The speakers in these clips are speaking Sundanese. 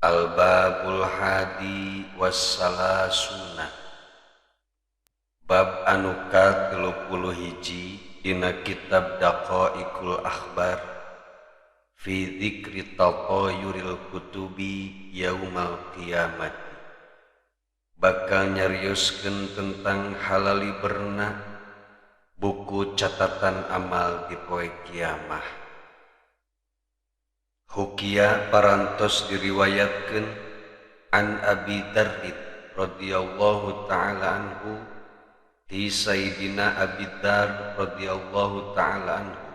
Al-Babul Hadi Wassalasuna. Bab anu ka-31 dina kitab Daqaiqul Akhbar fi dzikri tatayuril kutubi yaumal kiamat. Bakal nyarioskeun tentang halaliberna buku catatan amal di poe kiamah. Hukia parantos diriwayatkeun an Abi Dzar radhiyallahu ta'ala anhu ti Sayyidina Abi Dzar radhiyallahu ta'ala anhu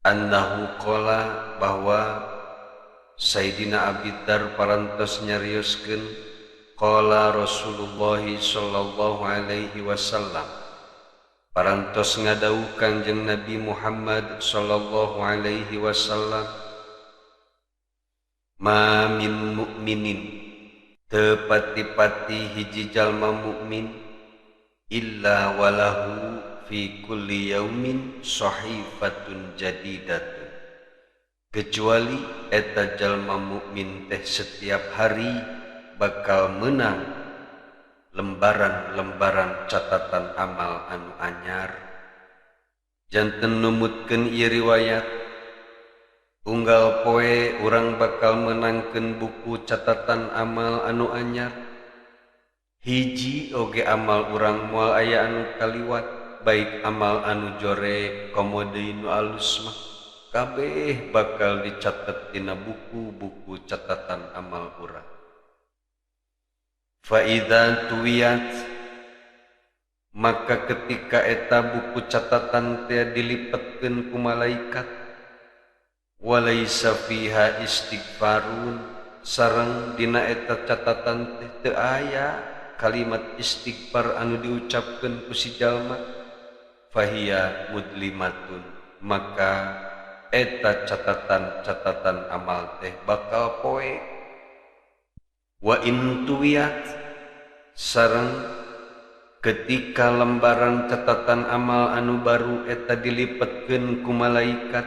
annahu qala bahwa Sayyidina Abi Dzar parantos nyarioskeun qala Rasulullah sallallahu alaihi wasallam parantos ngadawuh Kanjeng Nabi Muhammad sallallahu alaihi wasallam ma min mu'minin teu pati-pati hiji jalma mukmin illa walahu fi kulli yaumin sahifatun jadidatun, kecuali eta jalma mukmin teh setiap hari bakal menang lembaran-lembaran catatan amal anu anyar. Janten numutkeun ieu riwayat unggal poe urang bakal menangkeun buku catatan amal anu anyar. Hiji oge amal urang moal aya anu kaliwat, baik amal anu jorek komode nu alus mah kabeh bakal dicatet dina buku-buku catatan amal urang. Fa idza tuwiyat, maka ketika eta buku catatan teh dilipetkeun ku malaikat, walaisa fiha istighfarun, sareng dina eta catatan teh teu aya kalimat istighfar anu diucapkeun ku si jalma, fahiya mudlimatun, maka eta catatan amal teh bakal poe. Wa in tuwiyat, sareng ketika lembaran catatan amal anu baru eta dilipetkeun ku malaikat,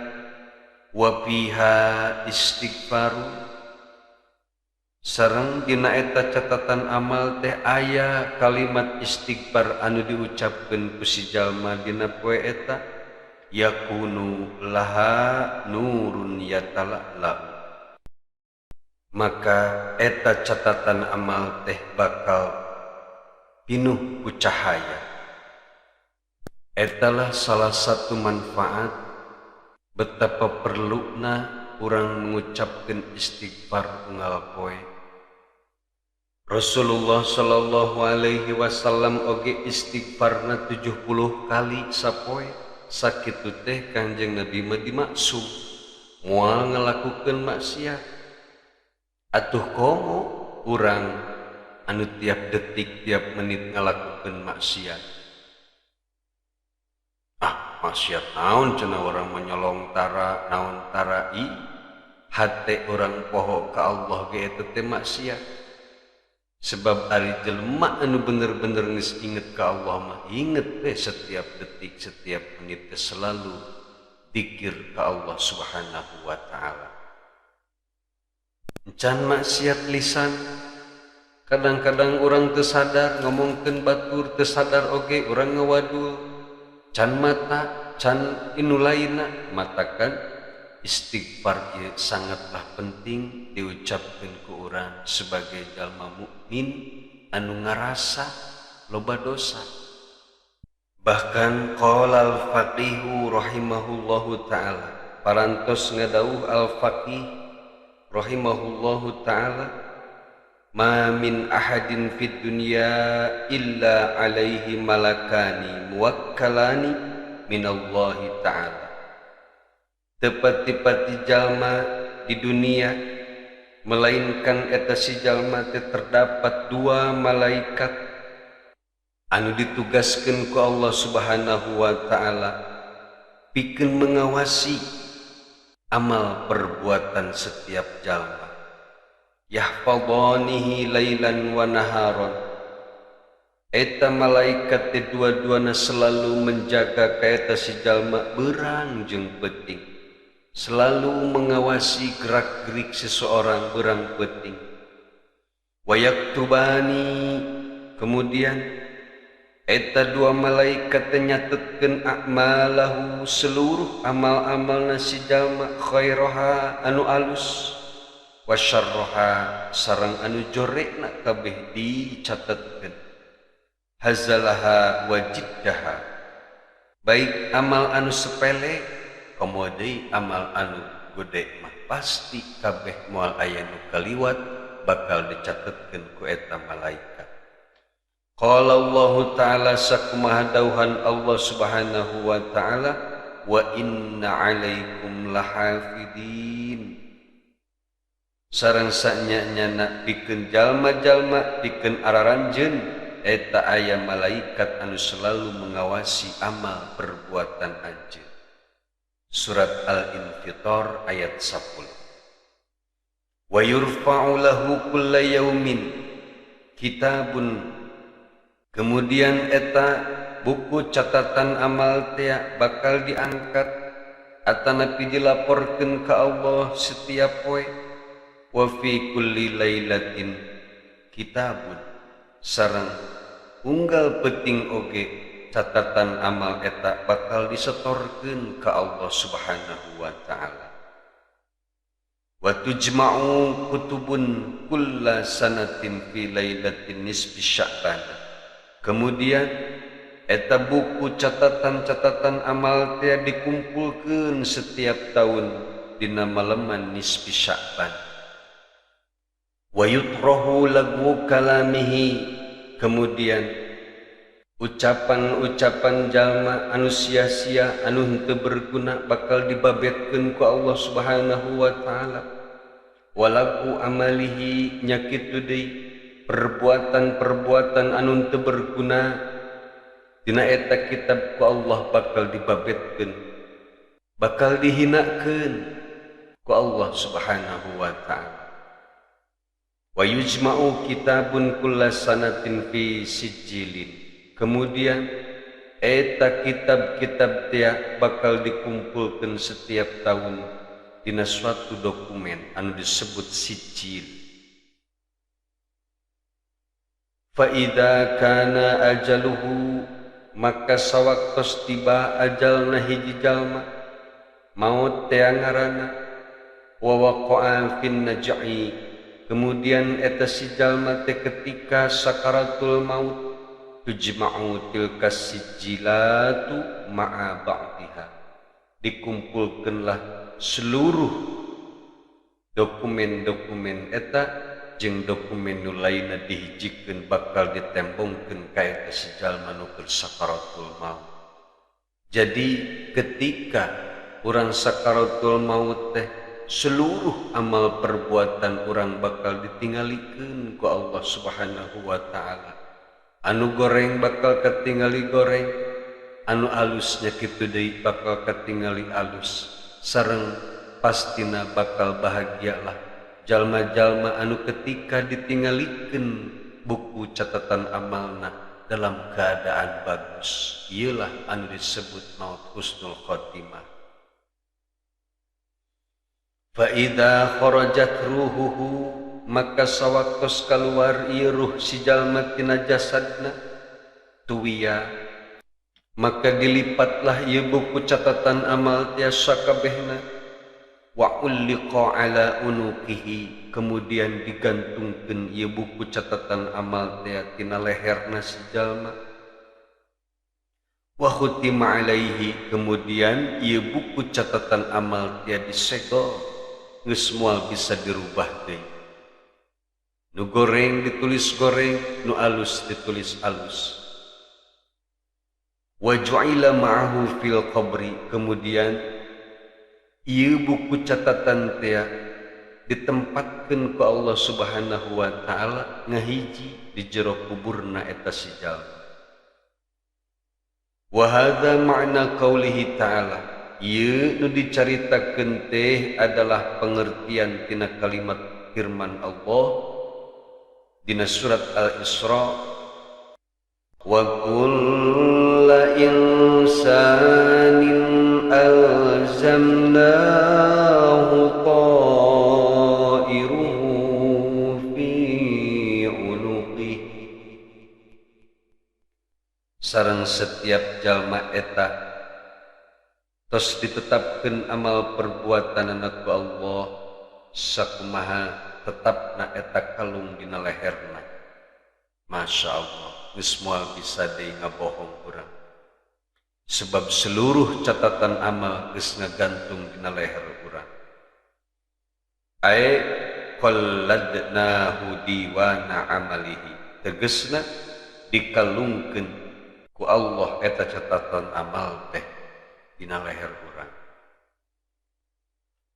wa fiha istighfaru, sareng dina eta catatan amal teh aya kalimat istighfar anu diucapkeun ku si jalma dina poe eta, yakunu laha nurun yatala'la, maka eta catatan amal teh bakal pinuh ku cahaya. Etalah salah satu manfaat betapa perluna urang mengucapkeun istighfar unggal poe. Rasulullah sallallahu alaihi wasallam oge istighfarna 70 kali sapoe. Sakitu teh Kanjeng Nabi mah dimaksum moal ngalakukeun maksiat. Atuh komo urang anu tiap detik tiap menit ngalakukeun maksiat. Maksiat naon cenah urang menyolong tara naon tarai, hate urang poho ka Allah ge eta teh maksiat. Sebab ari jelema anu bener-bener geus inget ka Allah mah inget we setiap detik setiap menit teh selalu dzikir ka Allah Subhanahu wa taala. Can maksiat lisan, kadang-kadang orang teu sadar ngomongkeun batur, teu sadar oge urang ngawadul. Can mata, can inu lainna, matakan istighfar ieu sangatlah penting diucapkeun ku urang sebagai jalma mukmin anu ngarasa loba dosa. Bahkan qala al-faqihu rahimahullahu taala, parantos ngadawuh al-faqih rahimahullahu ta'ala, ma min ahadin fid dunya illa alaihi malakani muwakkalani minallahi ta'ala. Tepati-pati jalma di dunia melainkan eta si jalma teh terdapat dua malaikat anu ditugaskeun ku Allah Subhanahu wa ta'ala pikeun mengawasi amal perbuatan setiap jalma. Yahfadhanihi lailan wa naharon, eta malaikat teh dua-duana selalu menjaga ka eta si jalma beurang jeung beuting selalu mengawasi gerak-gerik seseorang berang penting. Wa yaktubani, kemudian eta dua malaikat nyatetkeun a'malahu, seluruh amal-amalna si jalma, khairaha anu alus, wa syarraha sareng anu jorekna kabeh dicatetkeun, hazalaha wa jiddaha, baik amal anu sepele kemudian amal anu gede mah pasti kabeh moal aya nu kaliwat bakal dicatetkeun ku eta malaikat. Qala Allah Ta'ala, sakumaha dauhan Allah Subhanahu wa Ta'ala, wa inna alaikum lahafidin, sareng sanyana pikeun jalma-jalma pikeun araranjeun eta aya malaikat anu selalu mengawasi amal perbuatan anjeun. Surat Al-Infitar ayat 10. Wa yurfa'u lahu kulla yaumin kitabun, kemudian eta buku catatan amal teh bakal diangkat atanapi dilaporkeun ka Allah setiap poe. Wa fi kulli lailatin kitabun, sareng unggal penting oge catatan amal eta bakal disetorkeun ka Allah Subhanahu wa Ta'ala. Wa tujma'u kutubun kulla sanatin fi lailatin nisfi Sya'ban, kemudian eta buku catatan-catatan amal teh dikumpulkeun setiap tahun dina maleman nisfi Sya'ban. Wa yutrahu lagu kalamihi, kemudian ucapan-ucapan jalma anu sia-sia anu henteu berguna bakal dibabetkeun ku Allah Subhanahu wa Ta'ala. Walaku amalihi, nyakitu deui perbuatan-perbuatan anu henteu berguna dina eta kitab ku Allah bakal dibabetkeun, bakal dihinakeun ku Allah Subhanahu wa Ta'ala. Wa yujma'u kitabun kulla sanatin fi sijilin, kemudian eta kitab-kitab teh bakal dikumpulkeun setiap tahun dina suatu dokumen anu disebut sijil. Fa idza kana ajaluhu, maka sawaktos tiba ajalna hiji jalma, maut teh ngaranna, wa waqa'a fin naj'i, kemudian eta si jalma teh ketika sakaratul maut, tujma'u tilka sijilatu ma'a ba'diha, dikumpulkeunlah seluruh dokumen-dokumen eta jeung dokumen nu lainna dihijikeun bakal ditembongkeun ka eta si jalma nu keur sakaratul maut. Jadi ketika urang sakaratul maut teh seluruh amal perbuatan urang bakal ditinggalikeun ku Allah Subhanahu wa Ta'ala. Anu goreng bakal katingali goreng, anu alusnya kitu deui bakal katingali alus, sareng pastina bakal bahagialah jalma-jalma anu ketika ditinggalikeun buku catatan amalna dalam keadaan bagus. Iyalah anu disebut maut husnul khotimah. Fa idza kharajat ruhuhu, maka sawaktos kaluar ieu ruh si jalma tina jasadna, tuwiya, maka dilipatlah ieu buku catatan amal tiasa kabehna, wa ulliqa ala unuqihi, kemudian digantungkeun ieu buku catatan amal teh tina leherna si jalma, wa khutima alaihi, kemudian ieu buku catatan amal teh disegel, geus moal bisa dirubah deui. Nu goreng ditulis goreng, nu alus ditulis alus. Wa ju'ila ma'ahu fil qabri, kemudian ieu buku catatan teh ditempatkeun ku Allah Subhanahu wa Ta'ala ngahiji di jero kuburna eta si jalma. Wa hadza ma'na qaulihi ta'ala, ieu nu dicaritakeun teh adalah pengertian tina kalimat firman Allah dina surat Al-Isra, wa kullu insanin alzamna sareng setiap jalma eta tos ditetapkeun amal perbuatanana ku Allah sakumaha tetapna eta kalung dina leherna. Masya Allah, geus moal bisa deui ngabohong urang. Sebab seluruh catatan amal geus ngagantung dina leher urang. Ai qalladnahu diwana amalihi, tegasna dikalungkeun ku Allah eta catatan amal teh dina leher urang.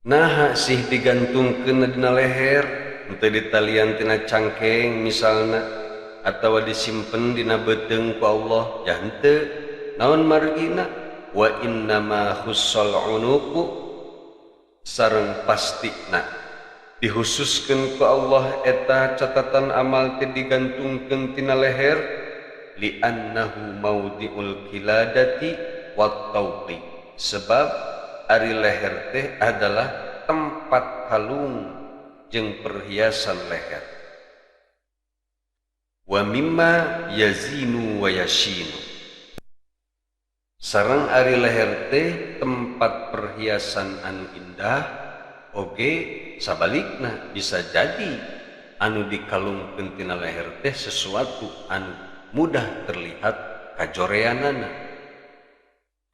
Naha sih digantungkeun dina leher, henteu ditalian tina cangkeng misalna atawa disimpen dina beuteung ku Allah, ya henteu. Naon margina? Wa innama khussal unuqu, sareng pastina dihususkeun ku Allah eta catatan amal teh digantungkeun tina leher li annahu maudiul qiladati wat tauqi, sebab ari leher teh adalah tempat kalung jeung perhiasan leher. Wa mimma yazinu wa yashinu, sareng ari leher teh tempat perhiasan anu indah, oge sabalikna bisa jadi anu dikalungkeun tina leher teh sesuatu anu mudah terlihat kajoreanana.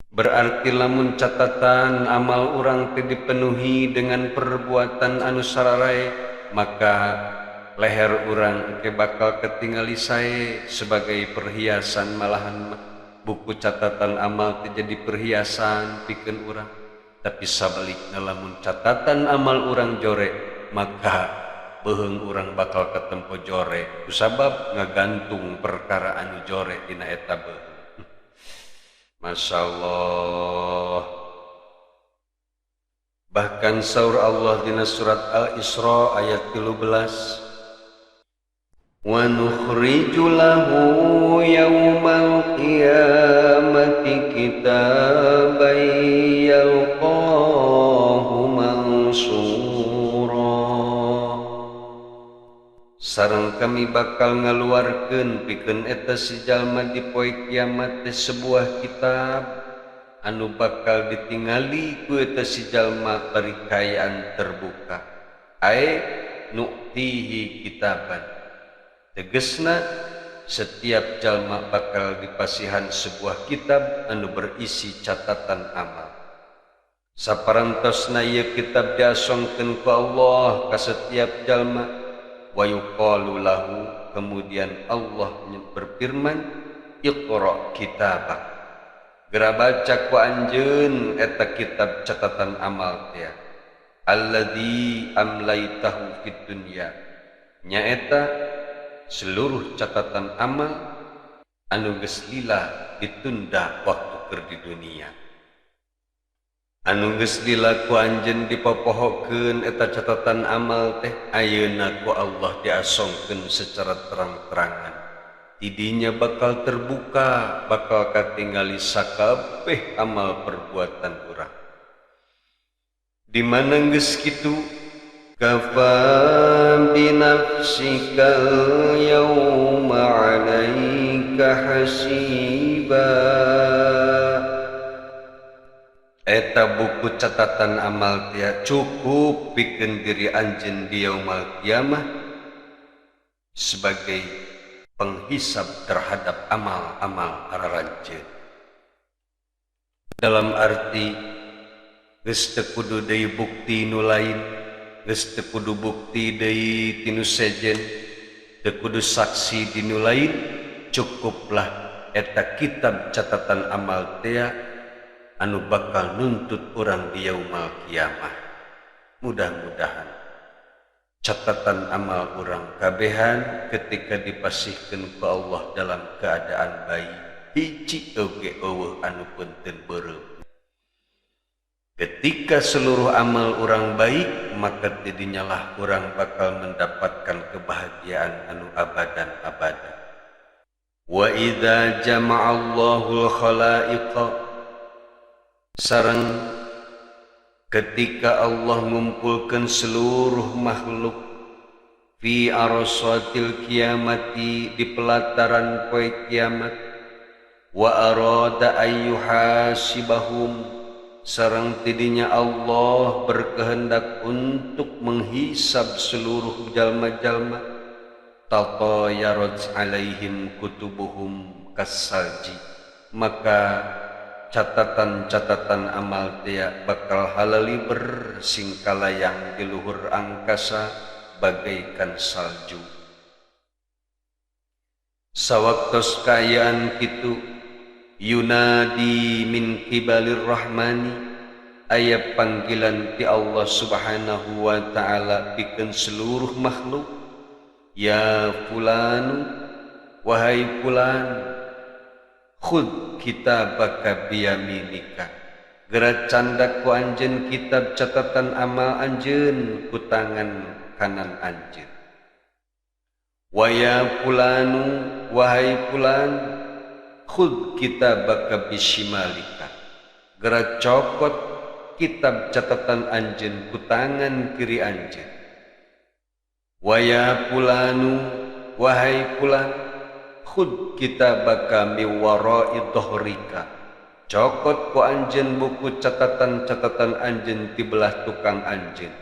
Berarti lamun catatan amal urang teh dipenuhi dengan perbuatan anu sararae, maka leher urang ke bakal ketinggali sae sebagai perhiasan, malahan buku catatan amal teh jadi perhiasan pikeun urang. Tapi sabalikna lamun catatan amal urang jore, maka beuheung urang bakal katempo jore kusabab ngagantung perkara anu jore dina eta beuheung. Masya Allah. Bahkan saur Allah dina surat Al-Isra ayat 13, wa nukhriju lahu yawmal qiyamati kitaban yalqahu mansura, sareng kami bakal ngaluarkeun pikeun eta si jalma di poe kiamat teh sebuah kitab anu bakal ditingali ku eta si jalma bari kaayaan terbuka. Ai nu'tihi kitaban, tegesna setiap jalma bakal dipasihan sebuah kitab anu berisi catatan amal. Saparantosna ieu kitab diasongkeun ku Allah ka setiap jalma, wa yuqalu lahu, kemudian Allah berfirman, iqra kitabak, geura baca ku anjeun eta kitab catatan amal teh, alladzi amlaitahu fid dunya, nyaeta seluruh catatan amal anu geus lila ditunda waktu keur di dunia. Anu geus lila ku anjeun dipopohokeun eta catatan amal teh ayeuna ku Allah diasongkeun secara terang-terangan. Tidinya bakal terbuka, bakal katingali sakabeh amal perbuatan urang. Di mana geus kitu? Kafa binafsikal yawma 'alaika hasiba, eta buku catatan amal teh cukup pikeun diri anjeun di yaumul kiamah sebagai penghisab terhadap amal-amal araranjeun. Dalam arti geus teu kudu deui bukti nu lain, geus teu kudu bukti deui tinu sejen, teu kudu saksi dinu lain, cukuplah eta kitab catatan amal teh anu bakal nuntut urang di yaumul kiamah. Mudah-mudahan catatan amal urang kabehan ketika dipasihkeun ku Allah dalam keadaan baik, hiji oge eueuh anu punten beureum. Ketika seluruh amal orang baik, maka tidinyalah orang bakal mendapatkan kebahagiaan anu abadan-abadan. Wa idza jama'allahul khalaiqa, sareng ketika Allah mengumpulkan seluruh makhluk fi arsatil kiamati, di pelataran poe kiamat, wa arada ayyuhasibahum sareng tidinya Allah berkehendak untuk menghisab seluruh jalma-jalma tatayarat alaihim kutubuhum kasalji maka catatan-catatan amal dia bakal halali bersingkalayang di luhur angkasa bagaikan salju. Sawaktos kayaan kitu yunadi min kibalir rahmani aya panggilan ti Allah subhanahu wa ta'ala pikeun seluruh makhluk ya fulan wahai fulan khud kitabaka biyaminika geura candak ku anjeun kitab catatan amal anjeun ku tangan kanan anjeun. Wa ya fulanu wahai fulan khud kitabaka bishimalika geura cokot kitab catatan anjeun ku tangan kiri anjeun. Wa ya fulanu wahai fulan khud kitabaka min wara'i dhahrika cokot ku anjeun buku catatan-catatan anjeun ti belah tukang anjeun.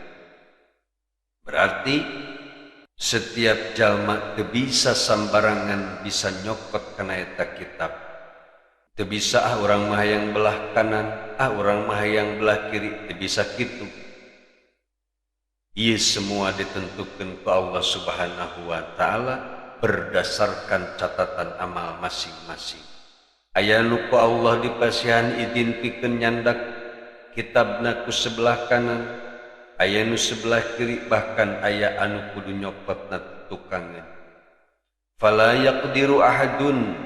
Berarti setiap jalma teu bisa sambarangan bisa nyokot kana eta kitab. Teu bisa urang mah hayang belah kanan, urang mah hayang belah kiri, teu bisa kitu. Ieu semua ditentukeun ku Allah Subhanahu wa taala berdasarkan catatan amal masing-masing. Aya nu ku Allah dipasihan izin pikeun nyandak kitabna ku sebelah kanan, aya nu sebelah kiri, bahkan aya anu kudu nyokotna tukangeun. Fala yaqdiru ahadun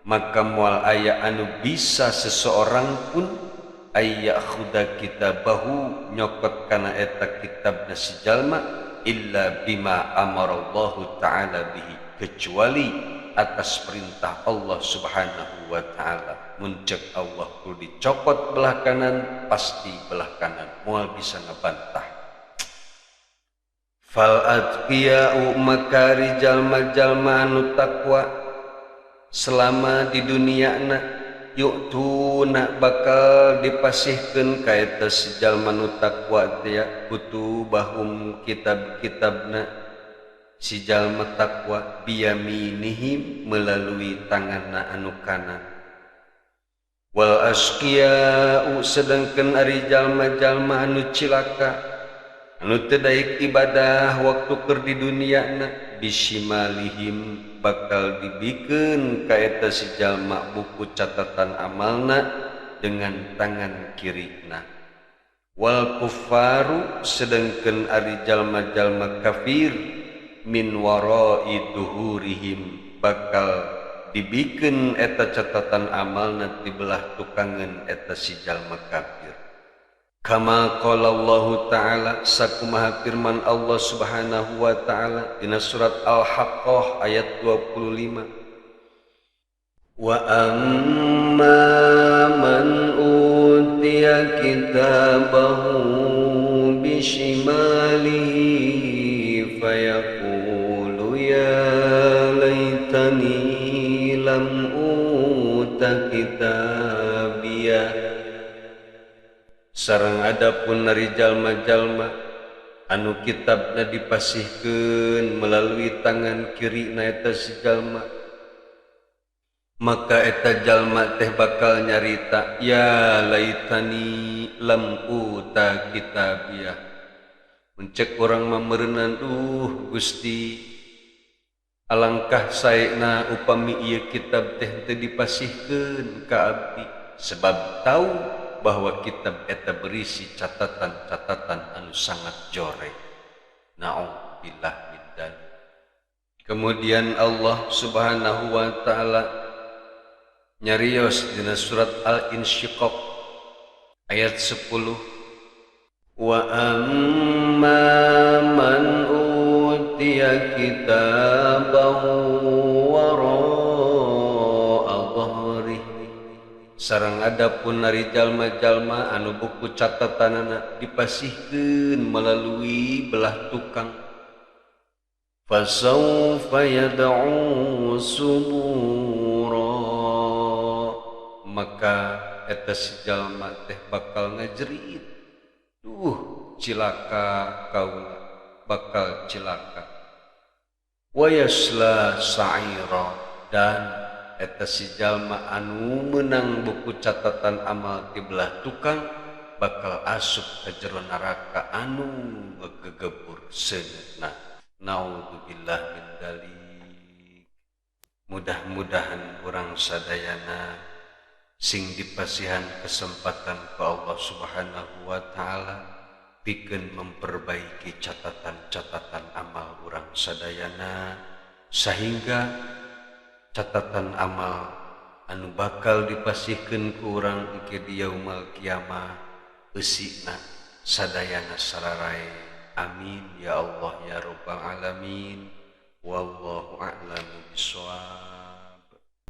maka moal aya anu bisa seseorang pun ayyakhuda kitabahu nyokot kana eta kitabna si jalma illa bima amarallahu ta'ala bihi kecuali atas perintah Allah subhanahu wa ta'ala. Muncek Allah kudu dicokot belah kanan pasti belah kanan moal bisa ngebantah. Fal atqiya'u makari jalma-jalma anu takwa selama di dunia yu'tuna bakal dipasihkeun ka eta si jalma nu takwa teh kutubahum kitab-kitabna si jalma takwa biyaminihim melalui tanganna anu kanan. Wal asqiya'u sedengkeun ari jalma-jalma anu cilaka anu teu daek ibadah waktu keur di duniana bishimalihim bakal dibikeun ka eta si jalma buku catatan amalna dengan tangan kirina. Wal kuffaru sedengkeun ari jalma-jalma kafir min wara'i duhurihim bakal dibikeun eta catatan amalna ti belah tukangeun eta si jalma kafir. Kama qala Allah Ta'ala sakumaha firman Allah Subhanahu wa Ta'ala dina surat Al-Haqqah ayat 25. Wa amma man utiya kitabahu bishimalihi fayaqulu ya laitani lam uta kitabiyah. Sareng adapun dari jalma-jalma anu kitabna dipasihkeun melalui tangan kiri na eta si jalma maka eta jalma teh bakal nyarita ya laitani lam uta kitabiyah mencek urang mameureunnan Gusti alangkah saena upami ieu kitab teh teu dipasihkeun ka abdi sebab tahu bahwa kitab eta berisi catatan-catatan anu sangat jorek. Na'udzubillah min dzalik. Kemudian Allah Subhanahu wa taala nyarios dina surat Al-Insyiqaq ayat 10. Wa amma man utiya kitabahu wara'a dhahrihi sareng adapun ari jalma-jalma anu buku catatanana dipasihkeun melalui belah tukang fasawfa yad'u subura maka eta si jalma teh bakal ngajerit, duh cilaka kaula, bakal cilaka. Wa yasla sa'ira, dan eta si jalma anu menang buku catatan amal ti belah tukang bakal asup ka jero neraka anu gegebur seungeutna. Naudzubillah min dzalik. Mudah-mudahan urang sadayana sing dipasihan kesempatan ku Allah Subhanahu wa taala pikeun memperbaiki catatan-catatan amal urang sadayana, sehingga catatan amal anu bakal dipasihkeun ku urang engke di yaumul kiamah eusina sadayana sararae. Amin ya Allah ya rabbal alamin. Wallahu